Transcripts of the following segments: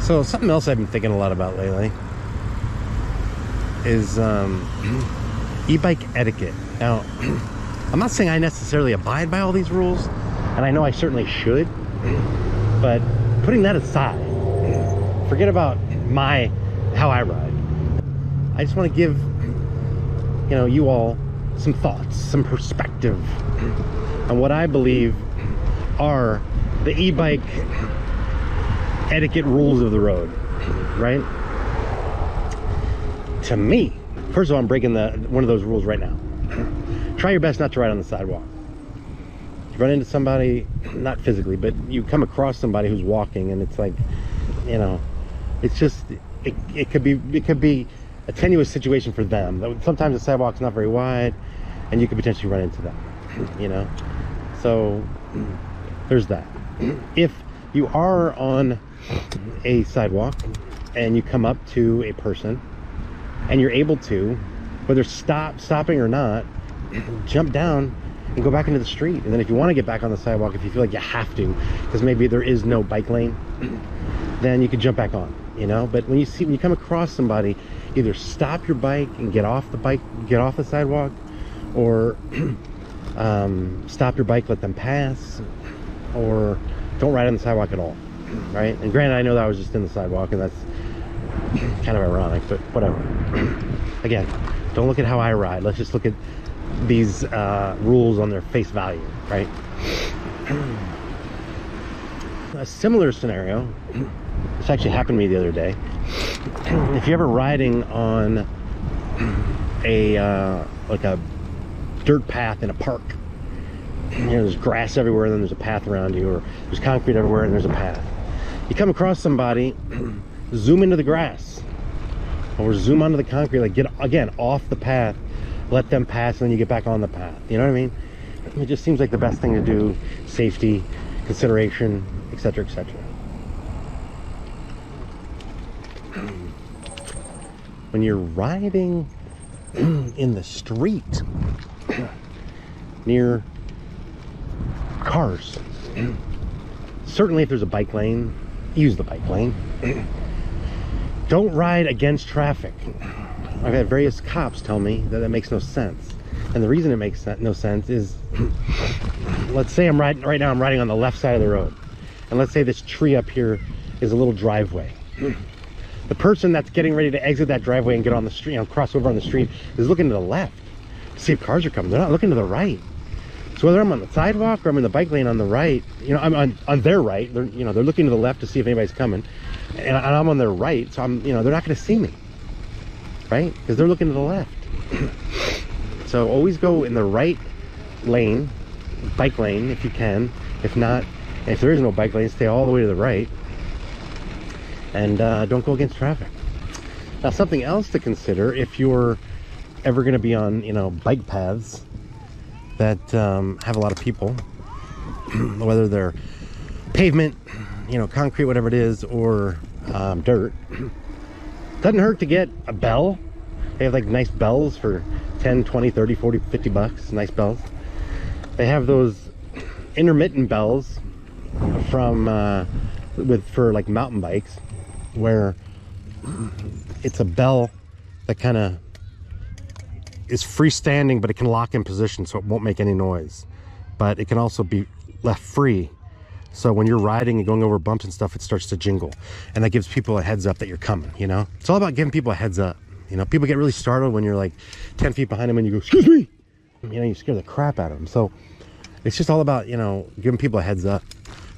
So something else I've been thinking a lot about lately is e-bike etiquette. Now, I'm not saying I necessarily abide by all these rules, and I know I certainly should, but putting that aside, forget about how I ride. I just want to give, you all some thoughts, some perspective on what I believe are the e-bike etiquette rules of the road, right? To me, first of all, I'm breaking one of those rules right now. Try your best not to ride on the sidewalk. You run into somebody, not physically, but you come across somebody who's walking, and it's like, it's just, it could be a tenuous situation for them. Sometimes the sidewalk's not very wide, and you could potentially run into them, So there's that. If you are on a sidewalk and you come up to a person and you're able to, whether stopping or not, jump down and go back into the street. And then if you want to get back on the sidewalk, if you feel like you have to, because maybe there is no bike lane, then you can jump back on, But when you come across somebody, either stop your bike and get off the sidewalk, or stop your bike, let them pass, or don't ride on the sidewalk at all, right? And granted, I know that I was just in the sidewalk, and that's kind of ironic, but whatever. Again, don't look at how I ride. Let's just look at these rules on their face value, right? A similar scenario, this actually happened to me the other day. If you're ever riding on like a dirt path in a park, there's grass everywhere, and then there's a path around you, or there's concrete everywhere and there's a path. You come across somebody, zoom into the grass, or zoom onto the concrete, like get again off the path, let them pass, and then you get back on the path. You know what I mean? It just seems like the best thing to do. Safety, consideration, etc., etc. When you're riding in the street near cars, certainly if there's a bike lane, use the bike lane. Don't ride against traffic. I've had various cops tell me that makes no sense, and the reason it makes no sense is, let's say I'm riding on the left side of the road, and let's say this tree up here is a little driveway. The person that's getting ready to exit that driveway and get on the street, cross over on the street, is looking to the left to see if cars are coming. They're not looking to the right. So whether I'm on the sidewalk or I'm in the bike lane on the right, I'm on their right. They're looking to the left to see if anybody's coming, and I'm on their right. So they're not going to see me, right? Because they're looking to the left. So always go in the right lane, bike lane, if you can. If not, if there is no bike lane, stay all the way to the right, and don't go against traffic. Now, something else to consider if you're ever going to be on bike paths that have a lot of people, whether they're pavement, concrete, whatever it is, or dirt, doesn't hurt to get a bell. They have like nice bells for 10, 20, 30, 40, 50 bucks. Nice bells. They have those intermittent bells for like mountain bikes, where it's a bell that kind of is freestanding, but it can lock in position so it won't make any noise, but it can also be left free, so when you're riding and going over bumps and stuff, it starts to jingle, and that gives people a heads up that you're coming. It's all about giving people a heads up. People get really startled when you're like 10 feet behind them and you go, "Excuse me," you scare the crap out of them. So it's just all about giving people a heads up.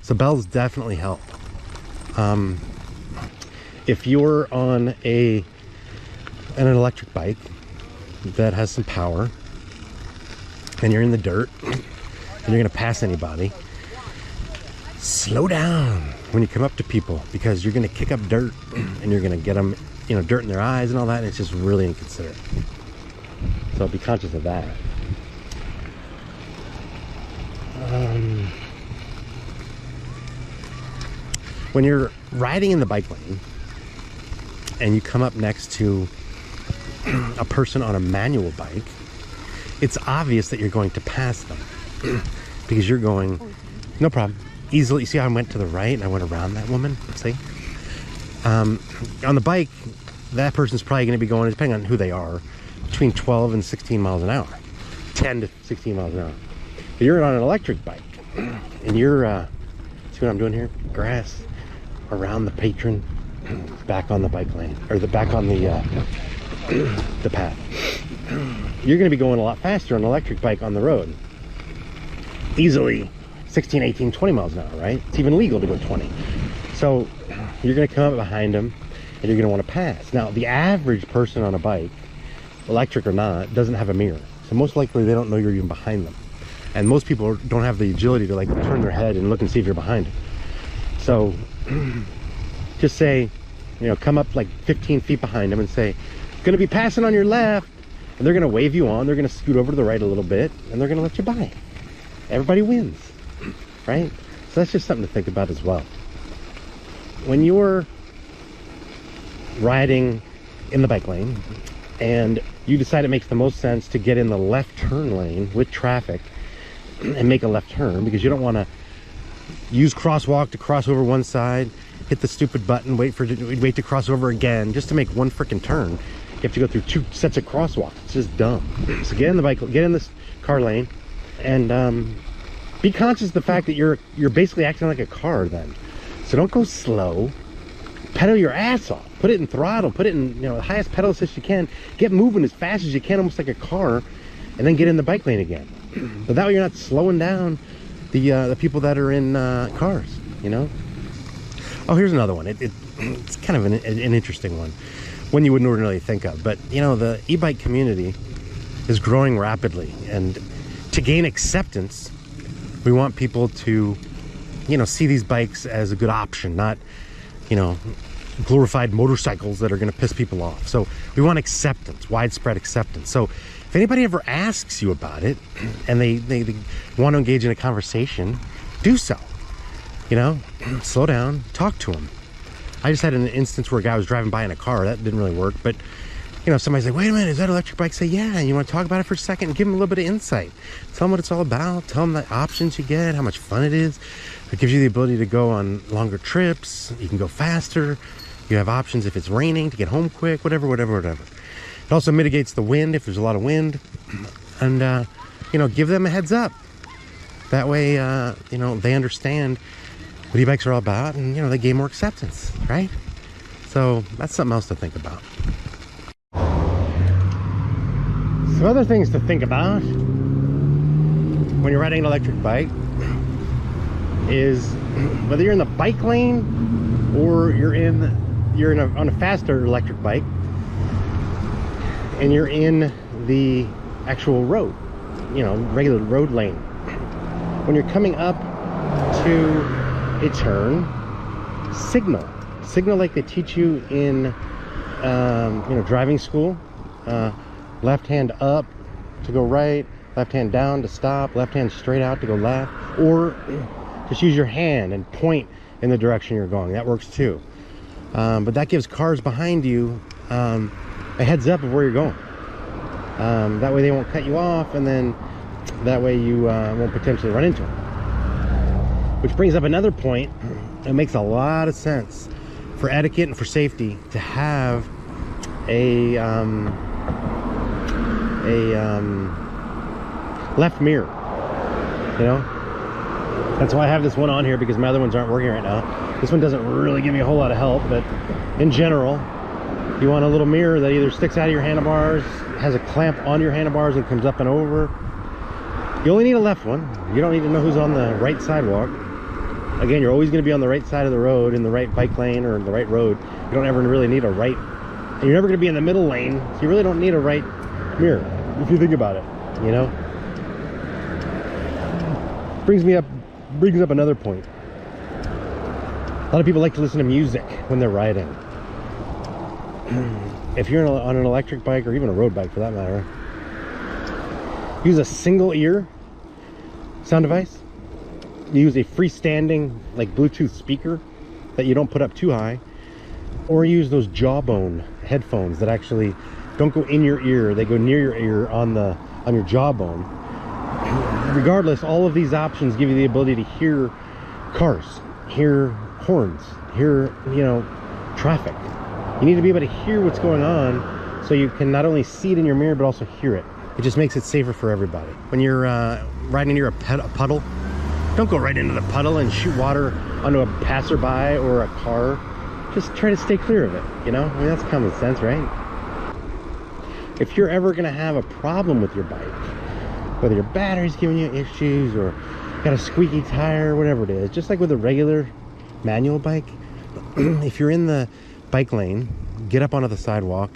So bells definitely help. If you're on an electric bike that has some power, and you're in the dirt and you're gonna pass anybody, slow down when you come up to people, because you're gonna kick up dirt and you're gonna get them dirt in their eyes and all that, and it's just really inconsiderate. So be conscious of that. When you're riding in the bike lane and you come up next to a person on a manual bike, it's obvious that you're going to pass them because you're going, no problem, easily. You see how I went to the right and I went around that woman? See? On the bike, that person's probably going to be going, depending on who they are, between 12 and 16 miles an hour. 10 to 16 miles an hour. But you're on an electric bike, and you're, see what I'm doing here? Grass around the patron, back on the bike lane, or the back on the path. You're going to be going a lot faster on an electric bike on the road. Easily 16, 18, 20 miles an hour, right? It's even legal to go 20. So you're going to come up behind them, and you're going to want to pass. Now, the average person on a bike, electric or not, doesn't have a mirror. So most likely they don't know you're even behind them. And most people don't have the agility to like turn their head and look and see if you're behind them. So just say, you know, come up like 15 feet behind them and say, gonna be passing on your left. And they're gonna wave you on, they're gonna scoot over to the right a little bit, and they're gonna let you by. Everybody wins, right? So that's just something to think about as well. When you're riding in the bike lane and you decide it makes the most sense to get in the left turn lane with traffic and make a left turn, because you don't want to use crosswalk to cross over one side, hit the stupid button, wait to cross over again just to make one freaking turn. You have to go through 2 sets of crosswalks. It's just dumb. So get in this car lane, and be conscious of the fact that you're basically acting like a car then. So don't go slow. Pedal your ass off. Put it in throttle. Put it in, you know, the highest pedal assist you can. Get moving as fast as you can, almost like a car, and then get in the bike lane again. But that way you're not slowing down the people that are in cars, you know. Oh, here's another one. It's kind of an interesting one, one you wouldn't ordinarily think of. But you know, the e-bike community is growing rapidly, and to gain acceptance, we want people to, you know, see these bikes as a good option, not, you know, glorified motorcycles that are going to piss people off. So we want acceptance, widespread acceptance. So if anybody ever asks you about it and they want to engage in a conversation, do so. You know, slow down, talk to them. I just had an instance where a guy was driving by in a car. That didn't really work. But, you know, if somebody's like, wait a minute, is that electric bike? Say, yeah. And you want to talk about it for a second and give them a little bit of insight. Tell them what it's all about. Tell them the options you get, how much fun it is. It gives you the ability to go on longer trips. You can go faster. You have options if it's raining to get home quick, whatever. It also mitigates the wind if there's a lot of wind. And, you know, give them a heads up. That way, you know, they understand what e-bikes are all about, and, you know, they gain more acceptance, right? So that's something else to think about. Some other things to think about when you're riding an electric bike is whether you're in the bike lane or you're on a faster electric bike and you're in the actual road, you know, regular road lane. When you're coming up to a turn, signal like they teach you in you know, driving school. Left hand up to go right, left hand down to stop, left hand straight out to go left, or just use your hand and point in the direction you're going. That works too. But that gives cars behind you a heads up of where you're going. That way they won't cut you off, and then that way you won't potentially run into them. Which brings up another point. It makes a lot of sense for etiquette and for safety to have a left mirror, you know. That's why I have this one on here, because my other ones aren't working right now. This one doesn't really give me a whole lot of help, but in general, you want a little mirror that either sticks out of your handlebars, has a clamp on your handlebars and comes up and over. You only need a left one. You don't need to know who's on the right sidewalk. Again, you're always going to be on the right side of the road, in the right bike lane or the right road. You don't ever really need a right, and you're never going to be in the middle lane, so you really don't need a right mirror, if you think about it, you know. Brings up another point. A lot of people like to listen to music when they're riding. If you're on an electric bike, or even a road bike for that matter, use a single ear sound device. Use a freestanding, like, Bluetooth speaker that you don't put up too high, or use those jawbone headphones that actually don't go in your ear, they go near your ear on your jawbone. Regardless, all of these options give you the ability to hear cars, hear horns, hear, you know, traffic. You need to be able to hear what's going on so you can not only see it in your mirror but also hear it. It just makes it safer for everybody. When you're riding near a puddle, don't go right into the puddle and shoot water onto a passerby or a car. Just try to stay clear of it, you know? I mean, that's common sense, right? If you're ever gonna have a problem with your bike, whether your battery's giving you issues or got a squeaky tire, whatever it is, just like with a regular manual bike, if you're in the bike lane, get up onto the sidewalk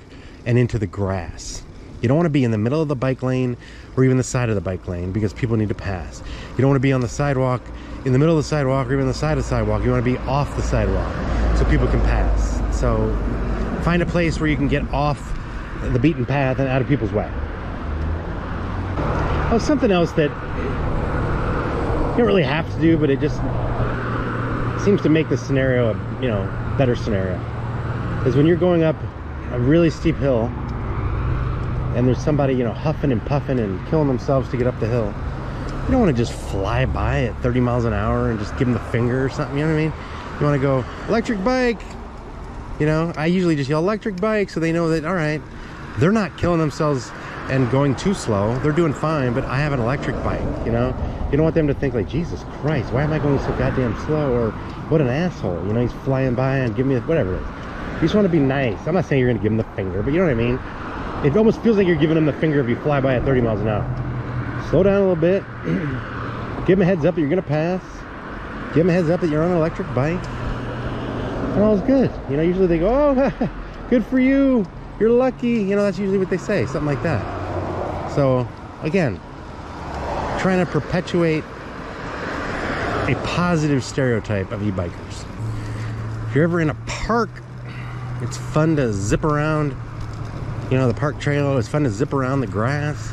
and into the grass. You don't want to be in the middle of the bike lane or even the side of the bike lane because people need to pass. You don't want to be on the sidewalk, in the middle of the sidewalk, or even on the side of the sidewalk. You want to be off the sidewalk so people can pass. So find a place where you can get off the beaten path and out of people's way. Oh, something else that you don't really have to do, but it just seems to make the scenario a, you know, better scenario, is when you're going up a really steep hill and there's somebody, you know, huffing and puffing and killing themselves to get up the hill. You don't want to just fly by at 30 miles an hour and just give them the finger or something, you know what I mean? You want to go, electric bike, you know? I usually just yell electric bike so they know that, all right, they're not killing themselves and going too slow. They're doing fine, but I have an electric bike, you know? You don't want them to think like, Jesus Christ, why am I going so goddamn slow? Or what an asshole, you know, he's flying by and giving me whatever it is. You just want to be nice. I'm not saying you're going to give him the finger, but you know what I mean? It almost feels like you're giving him the finger if you fly by at 30 miles an hour. Slow down a little bit. Give him a heads up that you're going to pass. Give him a heads up that you're on an electric bike. And all's good. You know, usually they go, oh, good for you. You're lucky. You know, that's usually what they say. Something like that. So, again, trying to perpetuate a positive stereotype of e-bikers. If you're ever in a park, it's fun to zip around, you know, the park trail. It's fun to zip around the grass.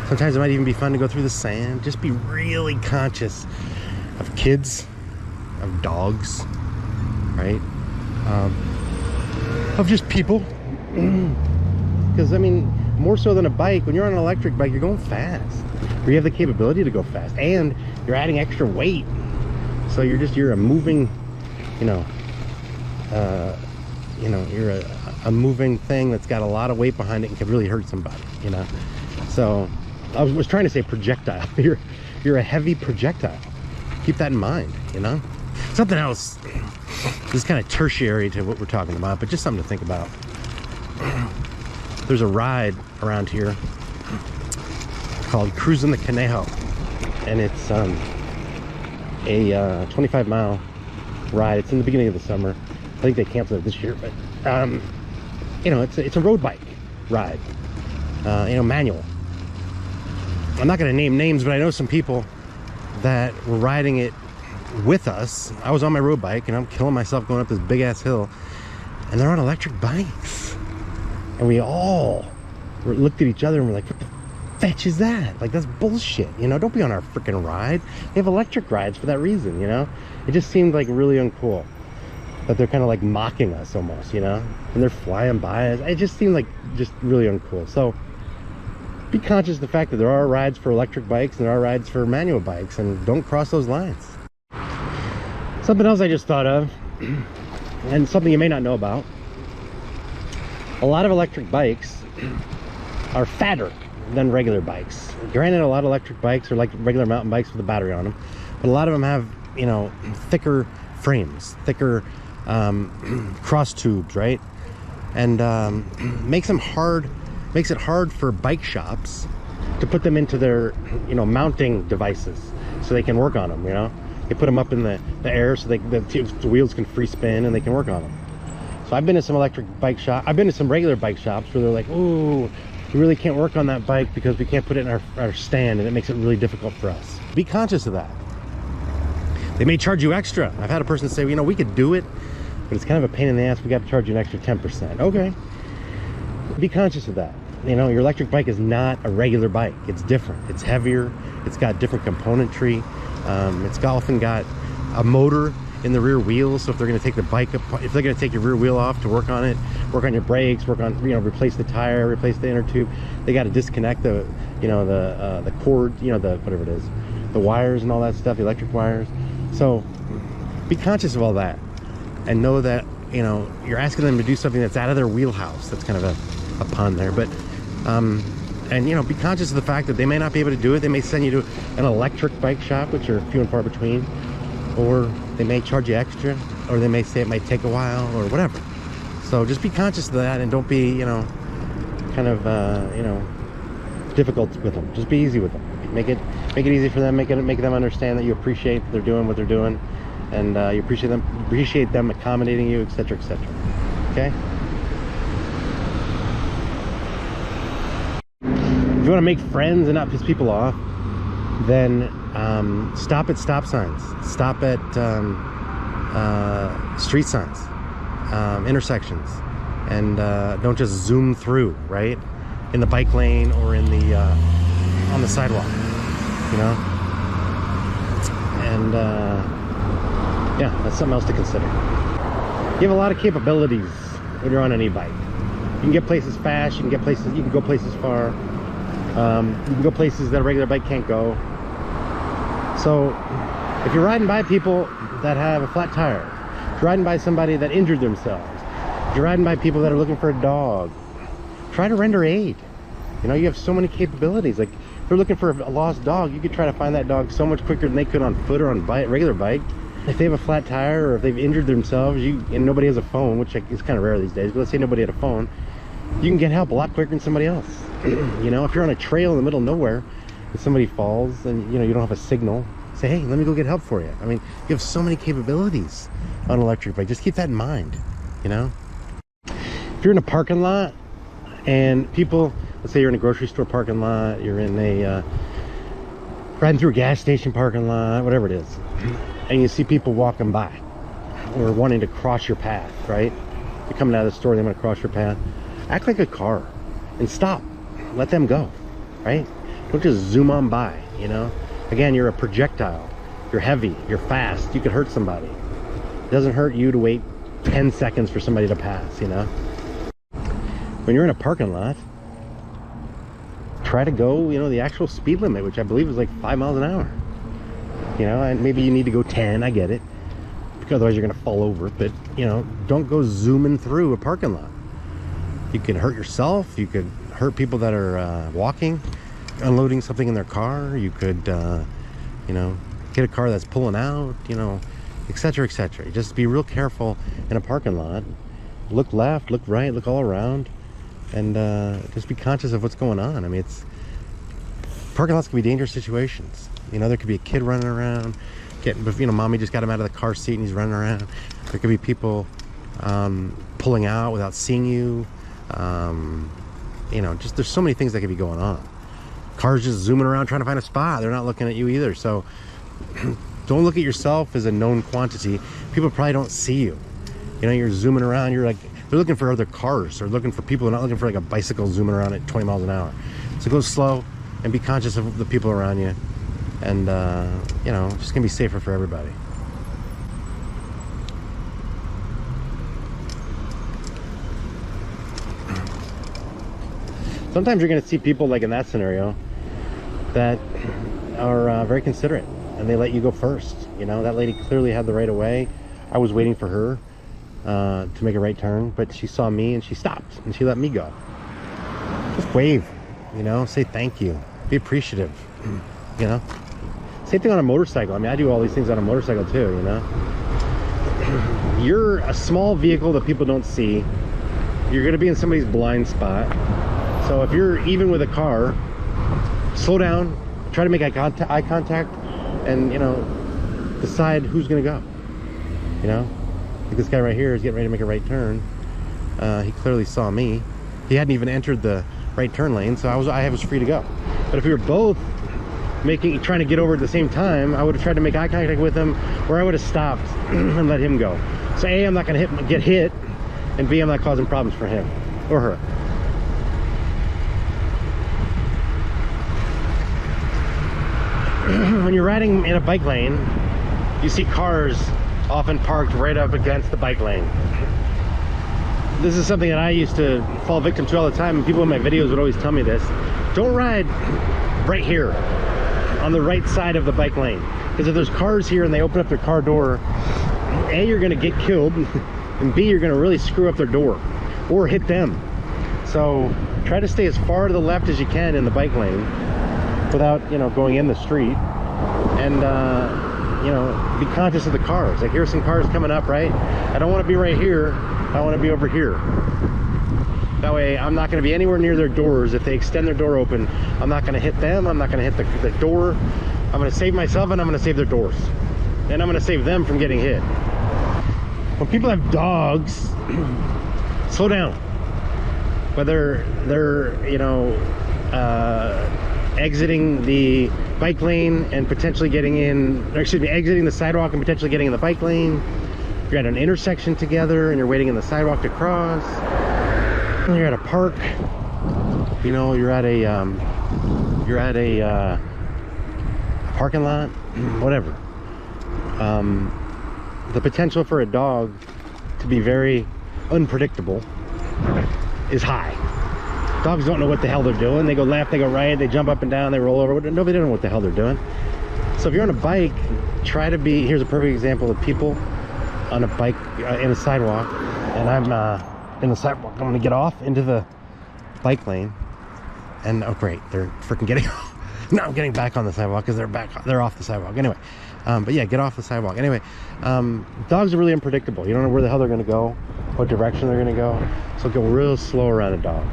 Sometimes it might even be fun to go through the sand. Just be really conscious of kids, of dogs, right? Of just people. Because, I mean, more so than a bike, when you're on an electric bike, you're going fast. Or you have the capability to go fast. And you're adding extra weight. So you're a moving, you're a moving thing that's got a lot of weight behind it and can really hurt somebody, you know? So I was trying to say projectile. You're a heavy projectile. Keep that in mind, you know? Something else, this is kind of tertiary to what we're talking about, but just something to think about. There's a ride around here called Cruising the Conejo, and it's a 25-mile ride. It's in the beginning of the summer. I think they canceled it this year, but you know, it's a road bike ride, you know, manual. I'm not going to name names, but I know some people that were riding it with us. I was on my road bike and I'm killing myself going up this big ass hill, and they're on electric bikes, and we all looked at each other and we're like, what the fetch is that? Like, that's bullshit, you know? Don't be on our freaking ride. They have electric rides for that reason, you know? It just seemed like really uncool that they're kind of like mocking us almost, you know? And they're flying by us. It just seemed like just really uncool. So be conscious of the fact that there are rides for electric bikes and there are rides for manual bikes, and don't cross those lines. Something else I just thought of, and something you may not know about, a lot of electric bikes are fatter than regular bikes. Granted, a lot of electric bikes are like regular mountain bikes with a battery on them, but a lot of them have, you know, thicker frames, thicker cross tubes, right? And makes it hard for bike shops to put them into their, you know, mounting devices so they can work on them, you know? They put them up in the air so the wheels can free spin and they can work on them. So I've been to some electric bike shop. I've been to some regular bike shops where they're like, ooh, we really can't work on that bike because we can't put it in our stand, and it makes it really difficult for us. Be conscious of that. They may charge you extra. I've had a person say, well, you know, we could do it, but it's kind of a pain in the ass. We got to charge you an extra 10%. Okay. Be conscious of that. You know, your electric bike is not a regular bike. It's different. It's heavier. It's got different componentry. It's often got a motor in the rear wheel, so if they're going to take the bike apart, if they're going to take your rear wheel off to work on it, work on your brakes, work on, you know, replace the tire, replace the inner tube, they got to disconnect the, you know, the cord, you know, the whatever it is, the wires and all that stuff, the electric wires. So be conscious of all that, and know that you know, you're asking them to do something that's out of their wheelhouse. That's kind of a pun there, but and you know, be conscious of the fact that they may not be able to do it. They may send you to an electric bike shop, which are few and far between, or they may charge you extra, or they may say it might take a while, or whatever. So just be conscious of that, and don't be, you know, kind of you know, difficult with them. Just be easy with them. Make it easy for them. Make them understand that you appreciate they're doing what they're doing, and you appreciate them accommodating you, etc., etc. Okay. If you want to make friends and not piss people off, then stop at stop signs, stop at street signs, intersections, and don't just zoom through, right, in the bike lane or in the on the sidewalk, you know. And yeah, that's something else to consider. You have a lot of capabilities when you're on an e-bike. You can get places fast, you can go places far. You can go places that a regular bike can't go. So if you're riding by people that have a flat tire, if you're riding by somebody that injured themselves, if you're riding by people that are looking for a dog, try to render aid. You know, you have so many capabilities. Like if they're looking for a lost dog, you could try to find that dog so much quicker than they could on foot or on regular bike. If they have a flat tire, or if they've injured themselves, and nobody has a phone, which is kind of rare these days, but let's say nobody had a phone, you can get help a lot quicker than somebody else. You know, if you're on a trail in the middle of nowhere and somebody falls and, you know, you don't have a signal, say, hey, let me go get help for you. I mean, you have so many capabilities on an electric bike. Just keep that in mind, you know. If you're in a parking lot and people, let's say you're in a grocery store parking lot, you're in a riding through a gas station parking lot, whatever it is, and you see people walking by or wanting to cross your path, right? You're coming out of the store, they want to cross your path. Act like a car and stop. Let them go, right? Don't just zoom on by, you know. Again, you're a projectile. You're heavy, you're fast, you could hurt somebody. It doesn't hurt you to wait 10 seconds for somebody to pass, you know. When you're in a parking lot, try to go, you know, the actual speed limit, which I believe is like 5 miles an hour. You know, and maybe you need to go 10, I get it, because otherwise you're gonna fall over. But, you know, don't go zooming through a parking lot. You can hurt yourself, you could hurt people that are walking, unloading something in their car. You could, you know, hit a car that's pulling out, you know, etc., etc. Just be real careful in a parking lot. Look left, look right, look all around, and just be conscious of what's going on. I mean, parking lots can be dangerous situations. You know, there could be a kid running around, you know, mommy just got him out of the car seat and he's running around. There could be people pulling out without seeing you. You know, just there's so many things that could be going on. Cars just zooming around trying to find a spot. They're not looking at you either. So don't look at yourself as a known quantity. People probably don't see you. You know, you're zooming around, you're like, they're looking for other cars. They're looking for people. They're not looking for like a bicycle zooming around at 20 miles an hour. So go slow and be conscious of the people around you. And, you know, just gonna be safer for everybody. Sometimes you're going to see people like in that scenario that are very considerate, and they let you go first. You know, that lady clearly had the right of way. I was waiting for her to make a right turn, but she saw me and she stopped and she let me go. Just wave, you know, say thank you, be appreciative, you know. Same thing on a motorcycle. I mean, I do all these things on a motorcycle too, you know. You're a small vehicle that people don't see. You're going to be in somebody's blind spot. So if you're even with a car, slow down, try to make eye contact, and, you know, decide who's gonna go. You know, like this guy right here is getting ready to make a right turn. He clearly saw me. He hadn't even entered the right turn lane, so I was free to go. But if we were both trying to get over at the same time, I would have tried to make eye contact with him, or I would have stopped and let him go. So A, I'm not gonna get hit, and B, I'm not causing problems for him or her. When you're riding in a bike lane, you see cars often parked right up against the bike lane. This is something that I used to fall victim to all the time, and people in my videos would always tell me this. Don't ride right here on the right side of the bike lane, because if there's cars here and they open up their car door, A, you're going to get killed, and B, you're gonna really screw up their door or hit them. So try to stay as far to the left as you can in the bike lane without, you know, going in the street. And you know, be conscious of the cars. Like, here's some cars coming up, right? I don't want to be right here. I want to be over here. That way I'm not going to be anywhere near their doors. If they extend their door open, I'm not going to hit them. I'm not going to hit the door. I'm going to save myself, and I'm going to save their doors, and I'm going to save them from getting hit. When people have dogs, slow down. Whether they're, you know, exiting the bike lane and potentially getting in, or excuse me, exiting the sidewalk and potentially getting in the bike lane. You're at an intersection together and you're waiting in the sidewalk to cross. You're at a park. You know, you're at a parking lot, whatever. The potential for a dog to be very unpredictable is high. Dogs don't know what the hell they're doing. They go left, they go right, they jump up and down, they roll over. Nobody don't know what the hell they're doing. So if you're on a bike, try to be, here's a perfect example of people on a bike in a sidewalk, and I'm in the sidewalk. I'm gonna get off into the bike lane, and oh great, they're freaking getting off. No, I'm getting back on the sidewalk because they're off the sidewalk. Anyway, but yeah, get off the sidewalk. Anyway, dogs are really unpredictable. You don't know where the hell they're gonna go, what direction they're gonna go. So go real slow around a dog.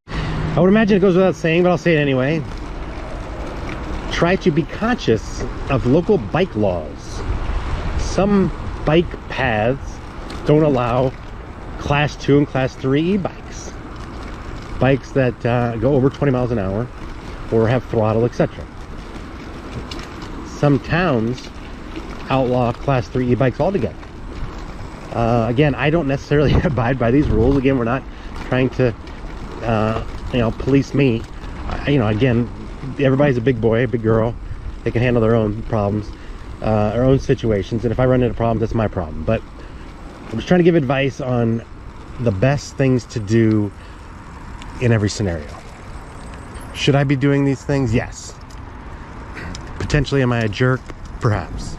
I would imagine it goes without saying, but I'll say it anyway. Try to be conscious of local bike laws. Some bike paths don't allow class 2 and class 3 e-bikes. Bikes that go over 20 miles an hour or have throttle, etc. Some towns outlaw class 3 e-bikes altogether. Again, I don't necessarily abide by these rules. Again, we're not trying to you know, police me. You know, again, everybody's a big boy, a big girl. They can handle their own problems, their own situations, and if I run into problems, that's my problem. But I'm just trying to give advice on the best things to do in every scenario. Should I be doing these things? Yes. Potentially, am I a jerk? Perhaps.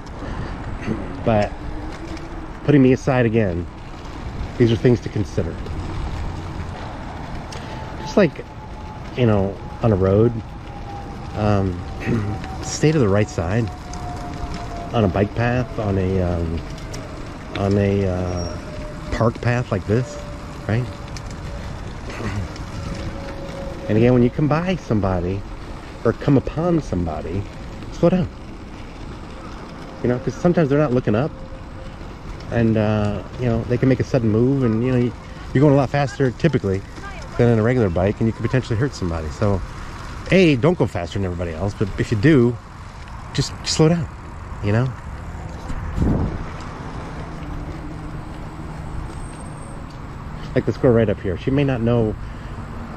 But putting me aside again, these are things to consider. Just like, you know, on a road, stay to the right side. On a bike path, on a park path like this, right? And again, when you come by somebody or come upon somebody, slow down. You know, because sometimes they're not looking up, and you know, they can make a sudden move, and you know, you're going a lot faster typically than in a regular bike, and you could potentially hurt somebody. So A, don't go faster than everybody else, but if you do, just slow down, you know. Like this girl right up here, she may not know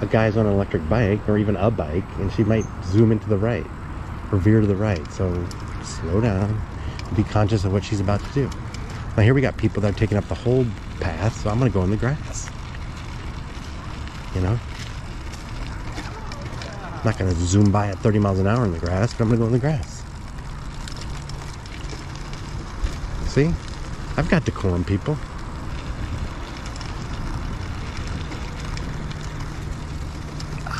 a guy's on an electric bike or even a bike, and she might zoom into the right or veer to the right. So slow down and be conscious of what she's about to do. Now here we got people that are taking up the whole path, so I'm gonna go in the grass. You know, I'm not going to zoom by at 30 miles an hour in the grass, but I'm going to go in the grass. See? I've got decorum, people.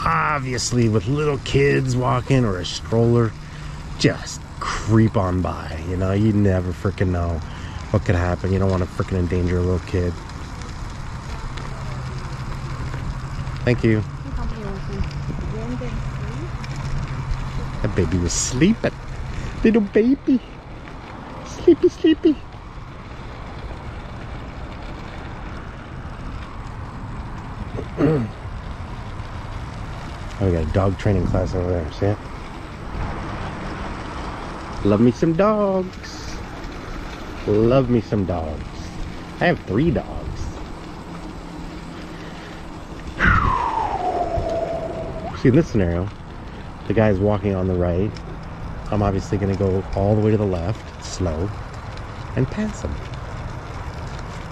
Obviously, with little kids walking or a stroller, just creep on by. You know, you never freaking know what could happen. You don't want to freaking endanger a little kid. Thank you. That baby was sleeping. Little baby. Sleepy, sleepy. Oh, we got a dog training class over there. See it? Love me some dogs. Love me some dogs. I have 3 dogs. See, in this scenario, the guy's walking on the right. I'm obviously going to go all the way to the left, slow, and pass him.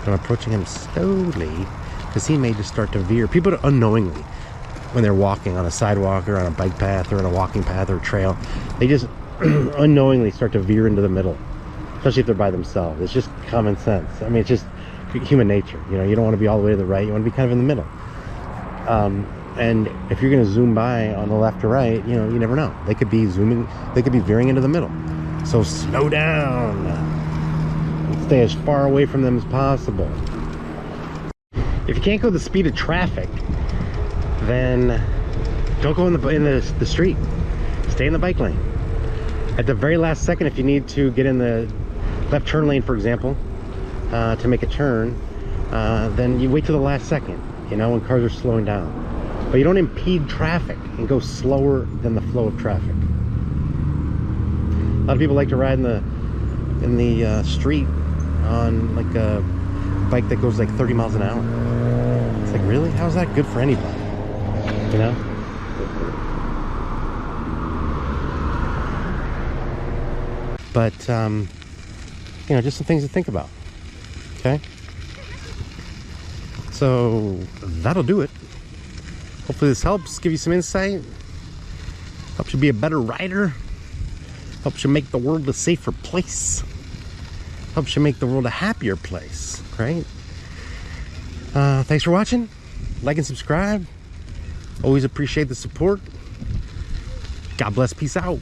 I'm approaching him slowly because he may just start to veer. People unknowingly, when they're walking on a sidewalk or on a bike path or on a walking path or a trail, they just unknowingly start to veer into the middle, especially if they're by themselves. It's just common sense. I mean, it's just human nature. You know, you don't want to be all the way to the right. You want to be kind of in the middle. And if you're going to zoom by on the left or right, you know, you never know. They could be zooming, they could be veering into the middle. So slow down. Stay as far away from them as possible. If you can't go the speed of traffic, then don't go in the street. Stay in the bike lane. At the very last second, if you need to get in the left turn lane, for example, to make a turn, then you wait till the last second, you know, when cars are slowing down. But you don't impede traffic and go slower than the flow of traffic. A lot of people like to ride in the street on like a bike that goes like 30 miles an hour. It's like, really? How's that good for anybody? You know? But, you know, just some things to think about. Okay? So, that'll do it. Hopefully this helps, give you some insight. Helps you be a better rider. Helps you make the world a safer place. Helps you make the world a happier place, right? Thanks for watching. Like and subscribe. Always appreciate the support. God bless. Peace out.